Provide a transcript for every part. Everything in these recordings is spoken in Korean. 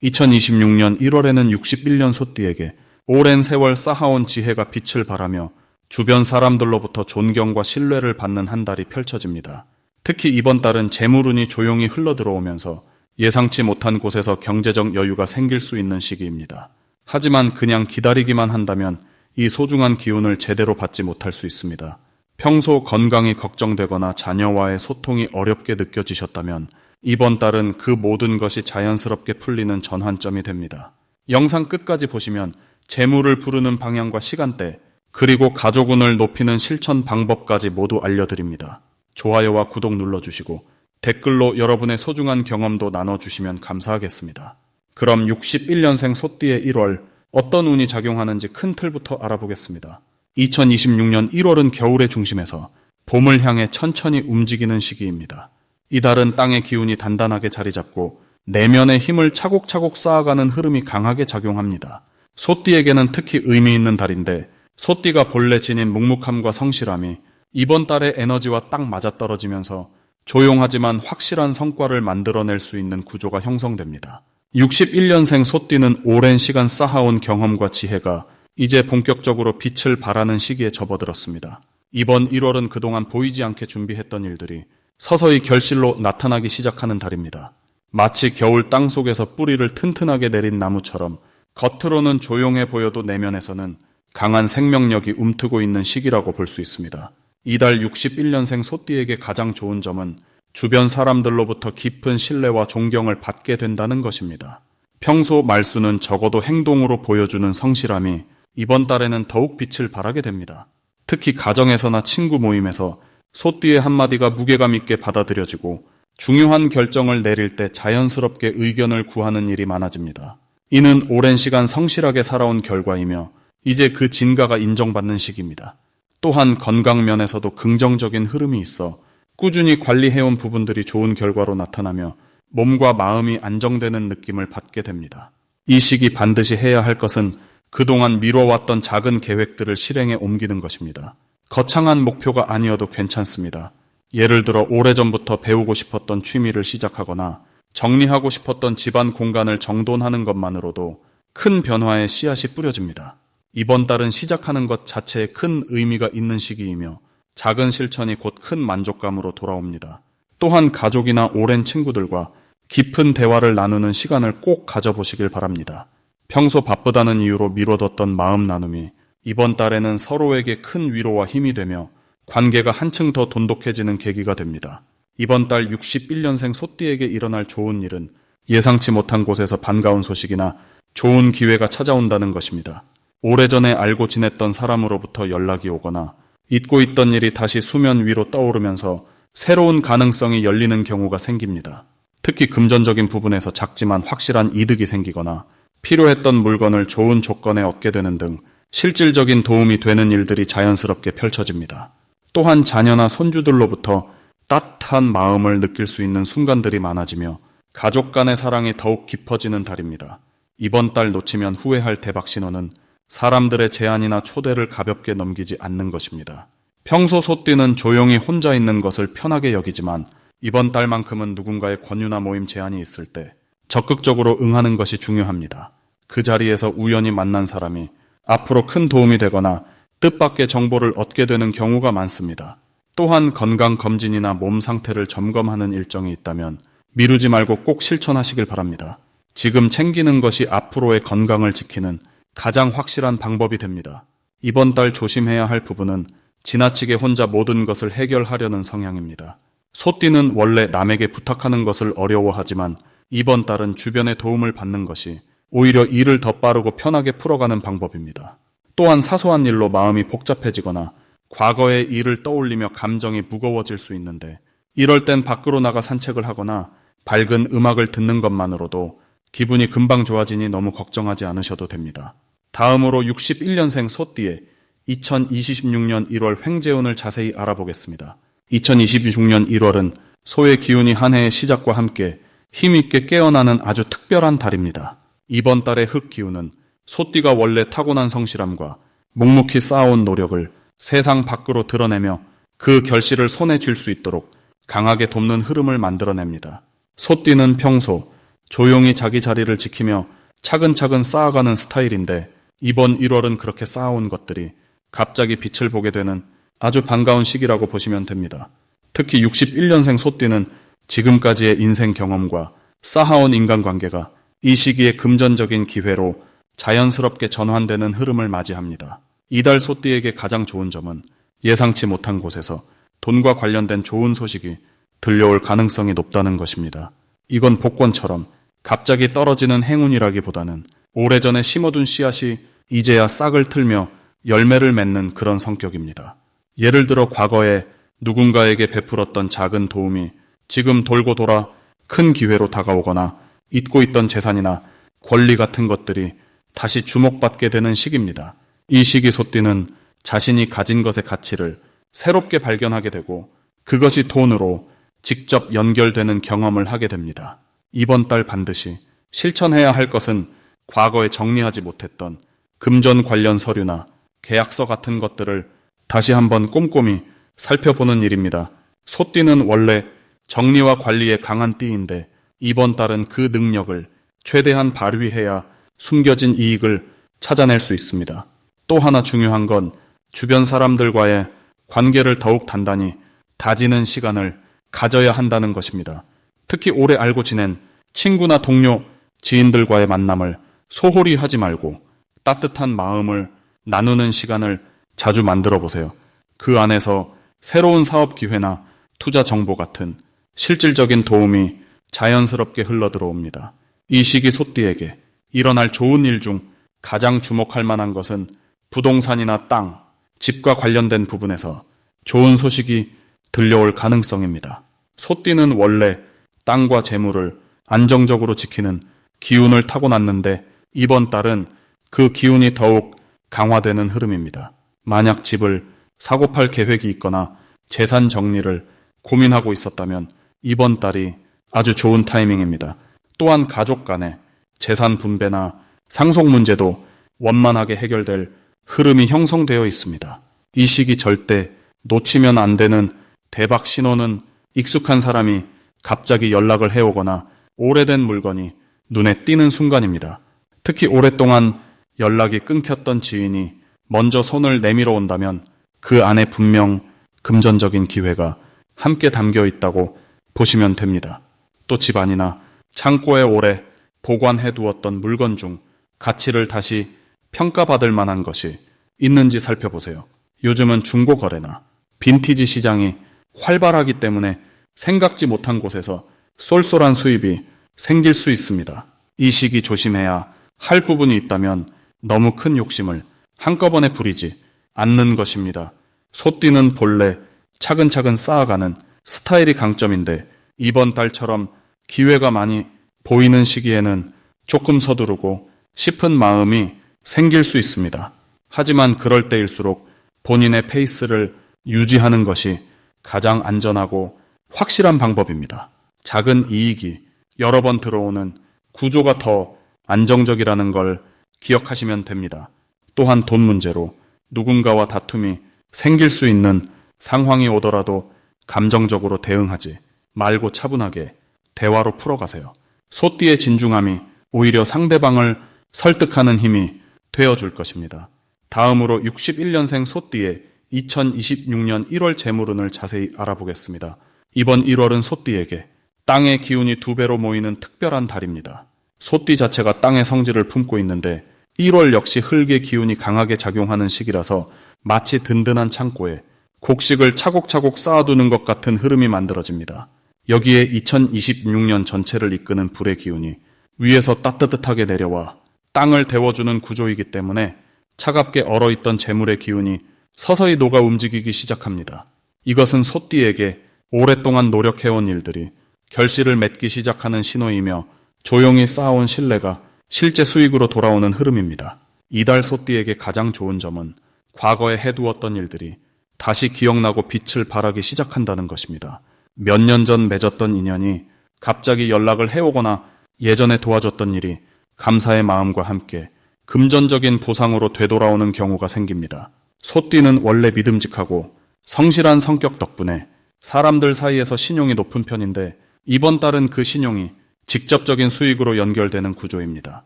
2026년 1월에는 61년 소띠에게 오랜 세월 쌓아온 지혜가 빛을 발하며 주변 사람들로부터 존경과 신뢰를 받는 한 달이 펼쳐집니다. 특히 이번 달은 재물운이 조용히 흘러들어오면서 예상치 못한 곳에서 경제적 여유가 생길 수 있는 시기입니다. 하지만 그냥 기다리기만 한다면 이 소중한 기운을 제대로 받지 못할 수 있습니다. 평소 건강이 걱정되거나 자녀와의 소통이 어렵게 느껴지셨다면 이번 달은 그 모든 것이 자연스럽게 풀리는 전환점이 됩니다. 영상 끝까지 보시면 재물을 부르는 방향과 시간대, 그리고 가족운을 높이는 실천 방법까지 모두 알려드립니다. 좋아요와 구독 눌러주시고 댓글로 여러분의 소중한 경험도 나눠주시면 감사하겠습니다. 그럼 61년생 소띠의 1월 어떤 운이 작용하는지 큰 틀부터 알아보겠습니다. 2026년 1월은 겨울의 중심에서 봄을 향해 천천히 움직이는 시기입니다. 이달은 땅의 기운이 단단하게 자리 잡고 내면의 힘을 차곡차곡 쌓아가는 흐름이 강하게 작용합니다. 소띠에게는 특히 의미 있는 달인데 소띠가 본래 지닌 묵묵함과 성실함이 이번 달의 에너지와 딱 맞아떨어지면서 조용하지만 확실한 성과를 만들어낼 수 있는 구조가 형성됩니다. 61년생 소띠는 오랜 시간 쌓아온 경험과 지혜가 이제 본격적으로 빛을 발하는 시기에 접어들었습니다. 이번 1월은 그동안 보이지 않게 준비했던 일들이 서서히 결실로 나타나기 시작하는 달입니다. 마치 겨울 땅 속에서 뿌리를 튼튼하게 내린 나무처럼 겉으로는 조용해 보여도 내면에서는 강한 생명력이 움트고 있는 시기라고 볼 수 있습니다. 이달 61년생 소띠에게 가장 좋은 점은 주변 사람들로부터 깊은 신뢰와 존경을 받게 된다는 것입니다. 평소 말수는 적어도 행동으로 보여주는 성실함이 이번 달에는 더욱 빛을 발하게 됩니다. 특히 가정에서나 친구 모임에서 소띠의 한마디가 무게감 있게 받아들여지고 중요한 결정을 내릴 때 자연스럽게 의견을 구하는 일이 많아집니다. 이는 오랜 시간 성실하게 살아온 결과이며 이제 그 진가가 인정받는 시기입니다. 또한 건강 면에서도 긍정적인 흐름이 있어 꾸준히 관리해온 부분들이 좋은 결과로 나타나며 몸과 마음이 안정되는 느낌을 받게 됩니다. 이 시기 반드시 해야 할 것은 그동안 미뤄왔던 작은 계획들을 실행에 옮기는 것입니다. 거창한 목표가 아니어도 괜찮습니다. 예를 들어 오래전부터 배우고 싶었던 취미를 시작하거나 정리하고 싶었던 집안 공간을 정돈하는 것만으로도 큰 변화의 씨앗이 뿌려집니다. 이번 달은 시작하는 것 자체에 큰 의미가 있는 시기이며 작은 실천이 곧 큰 만족감으로 돌아옵니다. 또한 가족이나 오랜 친구들과 깊은 대화를 나누는 시간을 꼭 가져보시길 바랍니다. 평소 바쁘다는 이유로 미뤄뒀던 마음 나눔이 이번 달에는 서로에게 큰 위로와 힘이 되며 관계가 한층 더 돈독해지는 계기가 됩니다. 이번 달 61년생 소띠에게 일어날 좋은 일은 예상치 못한 곳에서 반가운 소식이나 좋은 기회가 찾아온다는 것입니다. 오래전에 알고 지냈던 사람으로부터 연락이 오거나 잊고 있던 일이 다시 수면 위로 떠오르면서 새로운 가능성이 열리는 경우가 생깁니다. 특히 금전적인 부분에서 작지만 확실한 이득이 생기거나 필요했던 물건을 좋은 조건에 얻게 되는 등 실질적인 도움이 되는 일들이 자연스럽게 펼쳐집니다. 또한 자녀나 손주들로부터 따뜻한 마음을 느낄 수 있는 순간들이 많아지며 가족 간의 사랑이 더욱 깊어지는 달입니다. 이번 달 놓치면 후회할 대박 신호는 사람들의 제안이나 초대를 가볍게 넘기지 않는 것입니다. 평소 소띠는 조용히 혼자 있는 것을 편하게 여기지만 이번 달만큼은 누군가의 권유나 모임 제안이 있을 때 적극적으로 응하는 것이 중요합니다. 그 자리에서 우연히 만난 사람이 앞으로 큰 도움이 되거나 뜻밖의 정보를 얻게 되는 경우가 많습니다. 또한 건강검진이나 몸 상태를 점검하는 일정이 있다면 미루지 말고 꼭 실천하시길 바랍니다. 지금 챙기는 것이 앞으로의 건강을 지키는 가장 확실한 방법이 됩니다. 이번 달 조심해야 할 부분은 지나치게 혼자 모든 것을 해결하려는 성향입니다. 소띠는 원래 남에게 부탁하는 것을 어려워하지만 이번 달은 주변의 도움을 받는 것이 오히려 일을 더 빠르고 편하게 풀어가는 방법입니다. 또한 사소한 일로 마음이 복잡해지거나 과거의 일을 떠올리며 감정이 무거워질 수 있는데 이럴 땐 밖으로 나가 산책을 하거나 밝은 음악을 듣는 것만으로도 기분이 금방 좋아지니 너무 걱정하지 않으셔도 됩니다. 다음으로 61년생 소띠의 2026년 1월 횡재운을 자세히 알아보겠습니다. 2026년 1월은 소의 기운이 한 해의 시작과 함께 힘있게 깨어나는 아주 특별한 달입니다. 이번 달의 흑 기운은 소띠가 원래 타고난 성실함과 묵묵히 쌓아온 노력을 세상 밖으로 드러내며 그 결실을 손에 쥘 수 있도록 강하게 돕는 흐름을 만들어냅니다. 소띠는 평소 조용히 자기 자리를 지키며 차근차근 쌓아가는 스타일인데 이번 1월은 그렇게 쌓아온 것들이 갑자기 빛을 보게 되는 아주 반가운 시기라고 보시면 됩니다. 특히 61년생 소띠는 지금까지의 인생 경험과 쌓아온 인간관계가 이 시기에 금전적인 기회로 자연스럽게 전환되는 흐름을 맞이합니다. 이달 소띠에게 가장 좋은 점은 예상치 못한 곳에서 돈과 관련된 좋은 소식이 들려올 가능성이 높다는 것입니다. 이건 복권처럼 갑자기 떨어지는 행운이라기보다는 오래전에 심어둔 씨앗이 이제야 싹을 틀며 열매를 맺는 그런 성격입니다. 예를 들어 과거에 누군가에게 베풀었던 작은 도움이 지금 돌고 돌아 큰 기회로 다가오거나 잊고 있던 재산이나 권리 같은 것들이 다시 주목받게 되는 시기입니다. 이 시기 소띠는 자신이 가진 것의 가치를 새롭게 발견하게 되고 그것이 돈으로 직접 연결되는 경험을 하게 됩니다. 이번 달 반드시 실천해야 할 것은 과거에 정리하지 못했던 금전 관련 서류나 계약서 같은 것들을 다시 한번 꼼꼼히 살펴보는 일입니다. 소띠는 원래 정리와 관리에 강한 띠인데 이번 달은 그 능력을 최대한 발휘해야 숨겨진 이익을 찾아낼 수 있습니다. 또 하나 중요한 건 주변 사람들과의 관계를 더욱 단단히 다지는 시간을 가져야 한다는 것입니다. 특히 오래 알고 지낸 친구나 동료, 지인들과의 만남을 소홀히 하지 말고 따뜻한 마음을 나누는 시간을 자주 만들어 보세요. 그 안에서 새로운 사업 기회나 투자 정보 같은 실질적인 도움이 자연스럽게 흘러들어옵니다. 이 시기 소띠에게 일어날 좋은 일 중 가장 주목할 만한 것은 부동산이나 땅, 집과 관련된 부분에서 좋은 소식이 들려올 가능성입니다. 소띠는 원래 땅과 재물을 안정적으로 지키는 기운을 타고났는데 이번 달은 그 기운이 더욱 강화되는 흐름입니다. 만약 집을 사고 팔 계획이 있거나 재산 정리를 고민하고 있었다면 이번 달이 아주 좋은 타이밍입니다. 또한 가족 간의 재산 분배나 상속 문제도 원만하게 해결될 흐름이 형성되어 있습니다. 이 시기 절대 놓치면 안 되는 대박 신호는 익숙한 사람이 갑자기 연락을 해오거나 오래된 물건이 눈에 띄는 순간입니다. 특히 오랫동안 연락이 끊겼던 지인이 먼저 손을 내밀어 온다면 그 안에 분명 금전적인 기회가 함께 담겨 있다고 보시면 됩니다. 또 집안이나 창고에 오래 보관해 두었던 물건 중 가치를 다시 평가받을 만한 것이 있는지 살펴보세요. 요즘은 중고거래나 빈티지 시장이 활발하기 때문에 생각지 못한 곳에서 쏠쏠한 수입이 생길 수 있습니다. 이 시기 조심해야 할 부분이 있다면 너무 큰 욕심을 한꺼번에 부리지 않는 것입니다. 소띠는 본래 차근차근 쌓아가는 스타일이 강점인데 이번 달처럼 기회가 많이 보이는 시기에는 조금 서두르고 싶은 마음이 생길 수 있습니다. 하지만 그럴 때일수록 본인의 페이스를 유지하는 것이 가장 안전하고 확실한 방법입니다. 작은 이익이 여러 번 들어오는 구조가 더 안정적이라는 걸 기억하시면 됩니다. 또한 돈 문제로 누군가와 다툼이 생길 수 있는 상황이 오더라도 감정적으로 대응하지 말고 차분하게 대화로 풀어가세요. 소띠의 진중함이 오히려 상대방을 설득하는 힘이 되어줄 것입니다. 다음으로 61년생 소띠의 2026년 1월 재물운을 자세히 알아보겠습니다. 이번 1월은 소띠에게 땅의 기운이 2배로 모이는 특별한 달입니다. 소띠 자체가 땅의 성질을 품고 있는데 1월 역시 흙의 기운이 강하게 작용하는 시기라서 마치 든든한 창고에 곡식을 차곡차곡 쌓아두는 것 같은 흐름이 만들어집니다. 여기에 2026년 전체를 이끄는 불의 기운이 위에서 따뜻하게 내려와 땅을 데워주는 구조이기 때문에 차갑게 얼어있던 재물의 기운이 서서히 녹아 움직이기 시작합니다. 이것은 소띠에게 오랫동안 노력해온 일들이 결실을 맺기 시작하는 신호이며 조용히 쌓아온 신뢰가 실제 수익으로 돌아오는 흐름입니다. 이달 소띠에게 가장 좋은 점은 과거에 해두었던 일들이 다시 기억나고 빛을 발하기 시작한다는 것입니다. 몇 년 전 맺었던 인연이 갑자기 연락을 해오거나 예전에 도와줬던 일이 감사의 마음과 함께 금전적인 보상으로 되돌아오는 경우가 생깁니다. 소띠는 원래 믿음직하고 성실한 성격 덕분에 사람들 사이에서 신용이 높은 편인데 이번 달은 그 신용이 직접적인 수익으로 연결되는 구조입니다.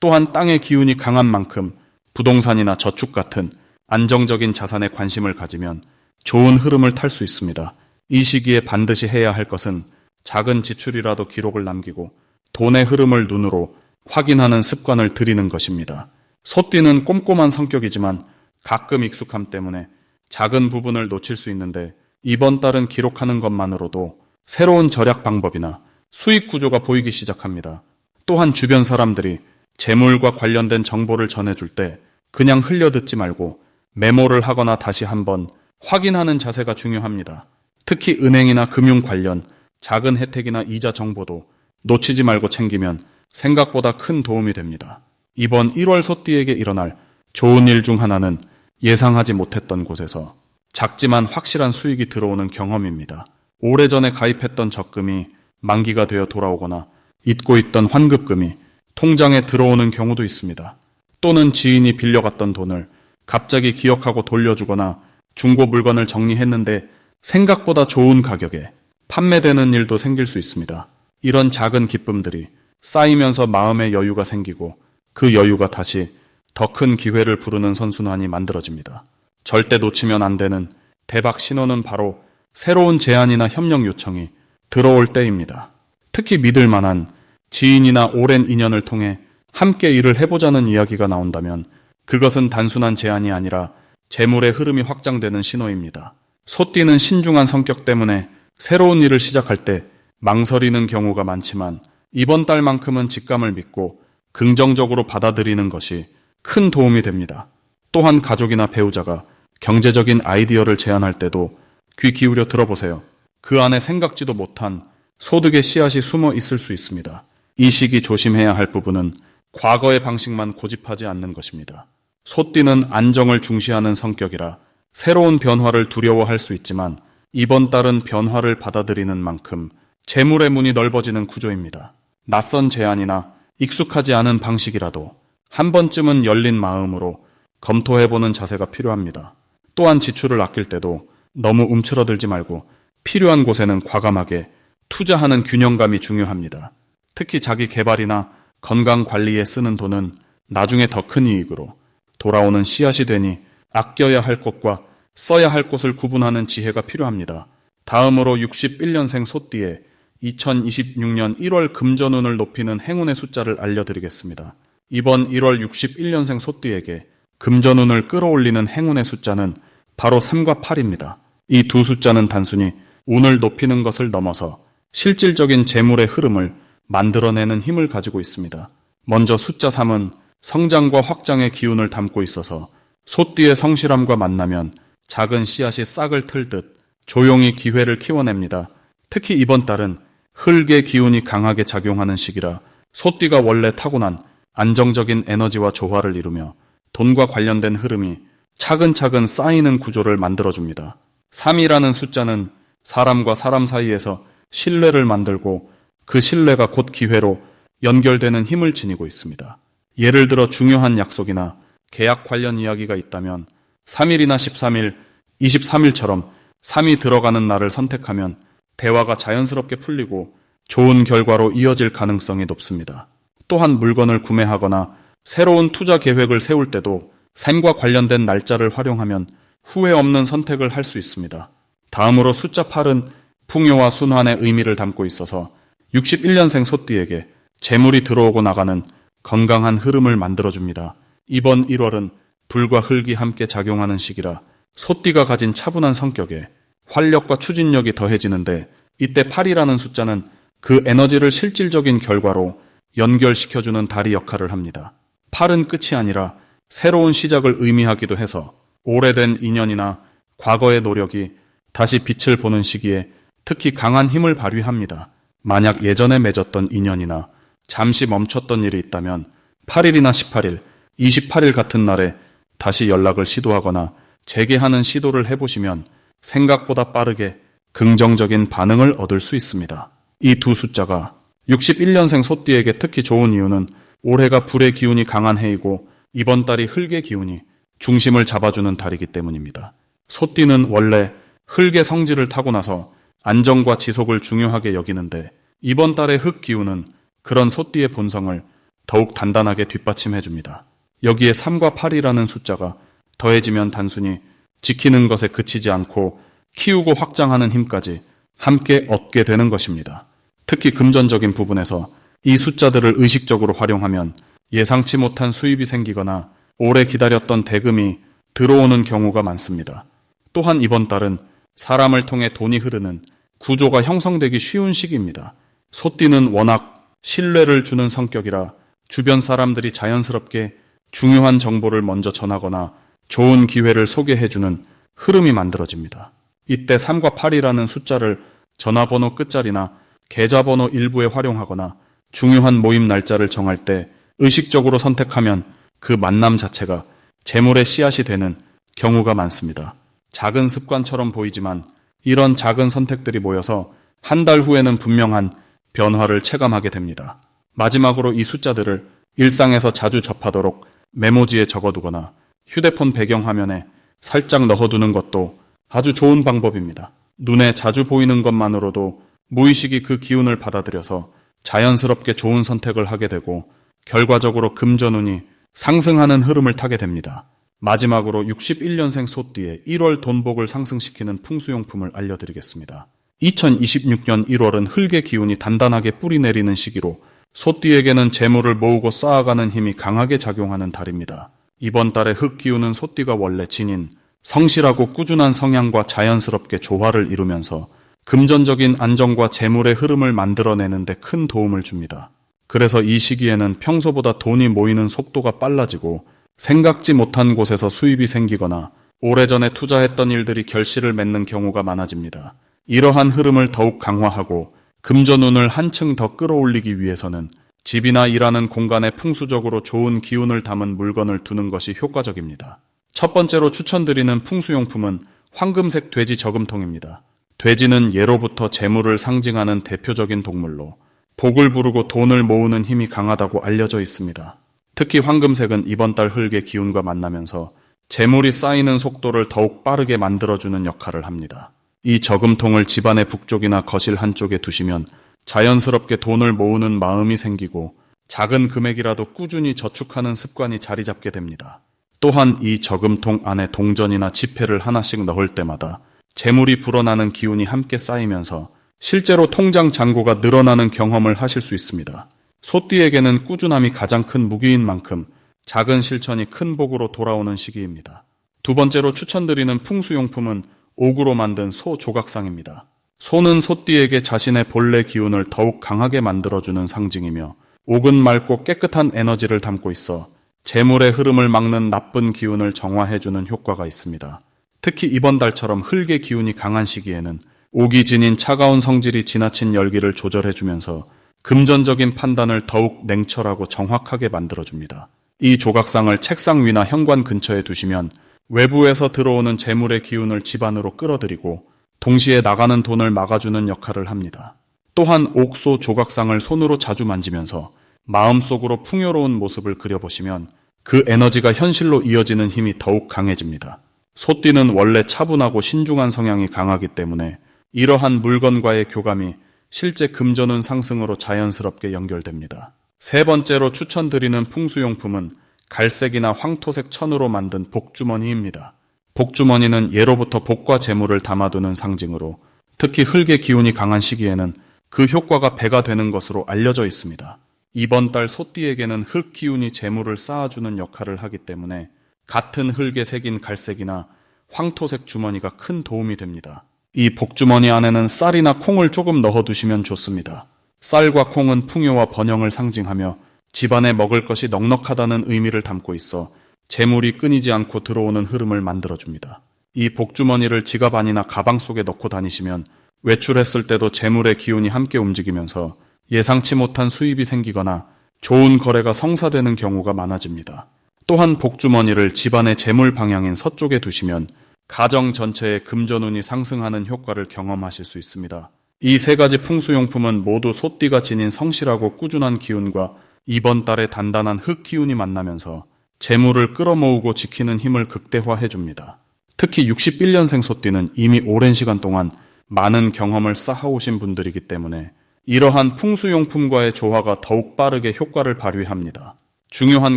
또한 땅의 기운이 강한 만큼 부동산이나 저축 같은 안정적인 자산에 관심을 가지면 좋은 흐름을 탈 수 있습니다. 이 시기에 반드시 해야 할 것은 작은 지출이라도 기록을 남기고 돈의 흐름을 눈으로 확인하는 습관을 들이는 것입니다. 소띠는 꼼꼼한 성격이지만 가끔 익숙함 때문에 작은 부분을 놓칠 수 있는데 이번 달은 기록하는 것만으로도 새로운 절약 방법이나 수익 구조가 보이기 시작합니다. 또한 주변 사람들이 재물과 관련된 정보를 전해줄 때 그냥 흘려듣지 말고 메모를 하거나 다시 한번 확인하는 자세가 중요합니다. 특히 은행이나 금융 관련 작은 혜택이나 이자 정보도 놓치지 말고 챙기면 생각보다 큰 도움이 됩니다. 이번 1월 소띠에게 일어날 좋은 일 중 하나는 예상하지 못했던 곳에서 작지만 확실한 수익이 들어오는 경험입니다. 오래전에 가입했던 적금이 만기가 되어 돌아오거나 잊고 있던 환급금이 통장에 들어오는 경우도 있습니다. 또는 지인이 빌려갔던 돈을 갑자기 기억하고 돌려주거나 중고 물건을 정리했는데 생각보다 좋은 가격에 판매되는 일도 생길 수 있습니다. 이런 작은 기쁨들이 쌓이면서 마음의 여유가 생기고 그 여유가 다시 더 큰 기회를 부르는 선순환이 만들어집니다. 절대 놓치면 안 되는 대박 신호는 바로 새로운 제안이나 협력 요청이 들어올 때입니다. 특히 믿을 만한 지인이나 오랜 인연을 통해 함께 일을 해보자는 이야기가 나온다면 그것은 단순한 제안이 아니라 재물의 흐름이 확장되는 신호입니다. 소띠는 신중한 성격 때문에 새로운 일을 시작할 때 망설이는 경우가 많지만 이번 달만큼은 직감을 믿고 긍정적으로 받아들이는 것이 큰 도움이 됩니다. 또한 가족이나 배우자가 경제적인 아이디어를 제안할 때도 귀 기울여 들어보세요. 그 안에 생각지도 못한 소득의 씨앗이 숨어 있을 수 있습니다. 이 시기 조심해야 할 부분은 과거의 방식만 고집하지 않는 것입니다. 소띠는 안정을 중시하는 성격이라 새로운 변화를 두려워할 수 있지만 이번 달은 변화를 받아들이는 만큼 재물의 문이 넓어지는 구조입니다. 낯선 제안이나 익숙하지 않은 방식이라도 한 번쯤은 열린 마음으로 검토해보는 자세가 필요합니다. 또한 지출을 아낄 때도 너무 움츠러들지 말고 필요한 곳에는 과감하게 투자하는 균형감이 중요합니다. 특히 자기 개발이나 건강 관리에 쓰는 돈은 나중에 더 큰 이익으로 돌아오는 씨앗이 되니 아껴야 할 곳과 써야 할 곳을 구분하는 지혜가 필요합니다. 다음으로 61년생 소띠의 2026년 1월 금전운을 높이는 행운의 숫자를 알려드리겠습니다. 이번 1월 61년생 소띠에게 금전운을 끌어올리는 행운의 숫자는 바로 3과 8입니다. 이 두 숫자는 단순히 운을 높이는 것을 넘어서 실질적인 재물의 흐름을 만들어내는 힘을 가지고 있습니다. 먼저 숫자 3은 성장과 확장의 기운을 담고 있어서 소띠의 성실함과 만나면 작은 씨앗이 싹을 틀듯 조용히 기회를 키워냅니다. 특히 이번 달은 흙의 기운이 강하게 작용하는 시기라 소띠가 원래 타고난 안정적인 에너지와 조화를 이루며 돈과 관련된 흐름이 차근차근 쌓이는 구조를 만들어줍니다. 3이라는 숫자는 사람과 사람 사이에서 신뢰를 만들고 그 신뢰가 곧 기회로 연결되는 힘을 지니고 있습니다. 예를 들어 중요한 약속이나 계약 관련 이야기가 있다면 3일이나 13일, 23일처럼 3이 들어가는 날을 선택하면 대화가 자연스럽게 풀리고 좋은 결과로 이어질 가능성이 높습니다. 또한 물건을 구매하거나 새로운 투자 계획을 세울 때도 3과 관련된 날짜를 활용하면 후회 없는 선택을 할 수 있습니다. 다음으로 숫자 8은 풍요와 순환의 의미를 담고 있어서 61년생 소띠에게 재물이 들어오고 나가는 건강한 흐름을 만들어줍니다. 이번 1월은 불과 흙이 함께 작용하는 시기라 소띠가 가진 차분한 성격에 활력과 추진력이 더해지는데 이때 8이라는 숫자는 그 에너지를 실질적인 결과로 연결시켜주는 다리 역할을 합니다. 8은 끝이 아니라 새로운 시작을 의미하기도 해서 오래된 인연이나 과거의 노력이 다시 빛을 보는 시기에 특히 강한 힘을 발휘합니다. 만약 예전에 맺었던 인연이나 잠시 멈췄던 일이 있다면 8일이나 18일, 28일 같은 날에 다시 연락을 시도하거나 재개하는 시도를 해보시면 생각보다 빠르게 긍정적인 반응을 얻을 수 있습니다. 이 두 숫자가 61년생 소띠에게 특히 좋은 이유는 올해가 불의 기운이 강한 해이고 이번 달이 흙의 기운이 중심을 잡아주는 달이기 때문입니다. 소띠는 원래 흙의 성질을 타고나서 안정과 지속을 중요하게 여기는데 이번 달의 흙 기운은 그런 소띠의 본성을 더욱 단단하게 뒷받침해줍니다. 여기에 3과 8이라는 숫자가 더해지면 단순히 지키는 것에 그치지 않고 키우고 확장하는 힘까지 함께 얻게 되는 것입니다. 특히 금전적인 부분에서 이 숫자들을 의식적으로 활용하면 예상치 못한 수입이 생기거나 오래 기다렸던 대금이 들어오는 경우가 많습니다. 또한 이번 달은 사람을 통해 돈이 흐르는 구조가 형성되기 쉬운 시기입니다. 소띠는 워낙 신뢰를 주는 성격이라 주변 사람들이 자연스럽게 중요한 정보를 먼저 전하거나 좋은 기회를 소개해주는 흐름이 만들어집니다. 이때 3과 8이라는 숫자를 전화번호 끝자리나 계좌번호 일부에 활용하거나 중요한 모임 날짜를 정할 때 의식적으로 선택하면 그 만남 자체가 재물의 씨앗이 되는 경우가 많습니다. 작은 습관처럼 보이지만 이런 작은 선택들이 모여서 한 달 후에는 분명한 변화를 체감하게 됩니다. 마지막으로 이 숫자들을 일상에서 자주 접하도록 메모지에 적어두거나 휴대폰 배경화면에 살짝 넣어두는 것도 아주 좋은 방법입니다. 눈에 자주 보이는 것만으로도 무의식이 그 기운을 받아들여서 자연스럽게 좋은 선택을 하게 되고 결과적으로 금전운이 상승하는 흐름을 타게 됩니다. 마지막으로 61년생 소띠의 1월 돈복을 상승시키는 풍수용품을 알려드리겠습니다. 2026년 1월은 흙의 기운이 단단하게 뿌리내리는 시기로 소띠에게는 재물을 모으고 쌓아가는 힘이 강하게 작용하는 달입니다. 이번 달의 흙 기운은 소띠가 원래 지닌 성실하고 꾸준한 성향과 자연스럽게 조화를 이루면서 금전적인 안정과 재물의 흐름을 만들어내는 데 큰 도움을 줍니다. 그래서 이 시기에는 평소보다 돈이 모이는 속도가 빨라지고 생각지 못한 곳에서 수입이 생기거나 오래전에 투자했던 일들이 결실을 맺는 경우가 많아집니다. 이러한 흐름을 더욱 강화하고 금전운을 한층 더 끌어올리기 위해서는 집이나 일하는 공간에 풍수적으로 좋은 기운을 담은 물건을 두는 것이 효과적입니다. 첫 번째로 추천드리는 풍수용품은 황금색 돼지 저금통입니다. 돼지는 예로부터 재물을 상징하는 대표적인 동물로 복을 부르고 돈을 모으는 힘이 강하다고 알려져 있습니다. 특히 황금색은 이번 달 흙의 기운과 만나면서 재물이 쌓이는 속도를 더욱 빠르게 만들어주는 역할을 합니다. 이 저금통을 집안의 북쪽이나 거실 한쪽에 두시면 자연스럽게 돈을 모으는 마음이 생기고 작은 금액이라도 꾸준히 저축하는 습관이 자리 잡게 됩니다. 또한 이 저금통 안에 동전이나 지폐를 하나씩 넣을 때마다 재물이 불어나는 기운이 함께 쌓이면서 실제로 통장 잔고가 늘어나는 경험을 하실 수 있습니다. 소띠에게는 꾸준함이 가장 큰 무기인 만큼 작은 실천이 큰 복으로 돌아오는 시기입니다. 두 번째로 추천드리는 풍수용품은 옥으로 만든 소 조각상입니다. 소는 소띠에게 자신의 본래 기운을 더욱 강하게 만들어주는 상징이며 옥은 맑고 깨끗한 에너지를 담고 있어 재물의 흐름을 막는 나쁜 기운을 정화해주는 효과가 있습니다. 특히 이번 달처럼 흙의 기운이 강한 시기에는 옥이 지닌 차가운 성질이 지나친 열기를 조절해주면서 금전적인 판단을 더욱 냉철하고 정확하게 만들어줍니다. 이 조각상을 책상 위나 현관 근처에 두시면 외부에서 들어오는 재물의 기운을 집 안으로 끌어들이고 동시에 나가는 돈을 막아주는 역할을 합니다. 또한 옥소 조각상을 손으로 자주 만지면서 마음속으로 풍요로운 모습을 그려보시면 그 에너지가 현실로 이어지는 힘이 더욱 강해집니다. 소띠는 원래 차분하고 신중한 성향이 강하기 때문에 이러한 물건과의 교감이 실제 금전운 상승으로 자연스럽게 연결됩니다. 세 번째로 추천드리는 풍수용품은 갈색이나 황토색 천으로 만든 복주머니입니다. 복주머니는 예로부터 복과 재물을 담아두는 상징으로 특히 흙의 기운이 강한 시기에는 그 효과가 배가 되는 것으로 알려져 있습니다. 이번 달 소띠에게는 흙 기운이 재물을 쌓아주는 역할을 하기 때문에 같은 흙에 새긴 갈색이나 황토색 주머니가 큰 도움이 됩니다. 이 복주머니 안에는 쌀이나 콩을 조금 넣어두시면 좋습니다. 쌀과 콩은 풍요와 번영을 상징하며 집안에 먹을 것이 넉넉하다는 의미를 담고 있어 재물이 끊이지 않고 들어오는 흐름을 만들어줍니다. 이 복주머니를 지갑 안이나 가방 속에 넣고 다니시면 외출했을 때도 재물의 기운이 함께 움직이면서 예상치 못한 수입이 생기거나 좋은 거래가 성사되는 경우가 많아집니다. 또한 복주머니를 집안의 재물 방향인 서쪽에 두시면 가정 전체의 금전운이 상승하는 효과를 경험하실 수 있습니다. 이 세 가지 풍수용품은 모두 소띠가 지닌 성실하고 꾸준한 기운과 이번 달의 단단한 흙 기운이 만나면서 재물을 끌어모으고 지키는 힘을 극대화해줍니다. 특히 61년생 소띠는 이미 오랜 시간 동안 많은 경험을 쌓아오신 분들이기 때문에 이러한 풍수용품과의 조화가 더욱 빠르게 효과를 발휘합니다. 중요한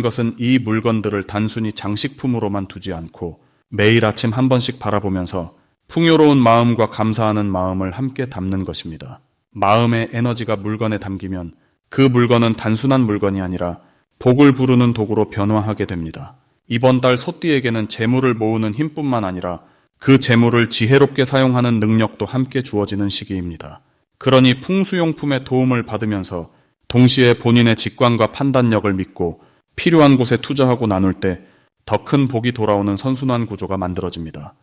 것은 이 물건들을 단순히 장식품으로만 두지 않고 매일 아침 한 번씩 바라보면서 풍요로운 마음과 감사하는 마음을 함께 담는 것입니다. 마음의 에너지가 물건에 담기면 그 물건은 단순한 물건이 아니라 복을 부르는 도구로 변화하게 됩니다. 이번 달 소띠에게는 재물을 모으는 힘뿐만 아니라 그 재물을 지혜롭게 사용하는 능력도 함께 주어지는 시기입니다. 그러니 풍수용품의 도움을 받으면서 동시에 본인의 직관과 판단력을 믿고 필요한 곳에 투자하고 나눌 때 더 큰 복이 돌아오는 선순환 구조가 만들어집니다.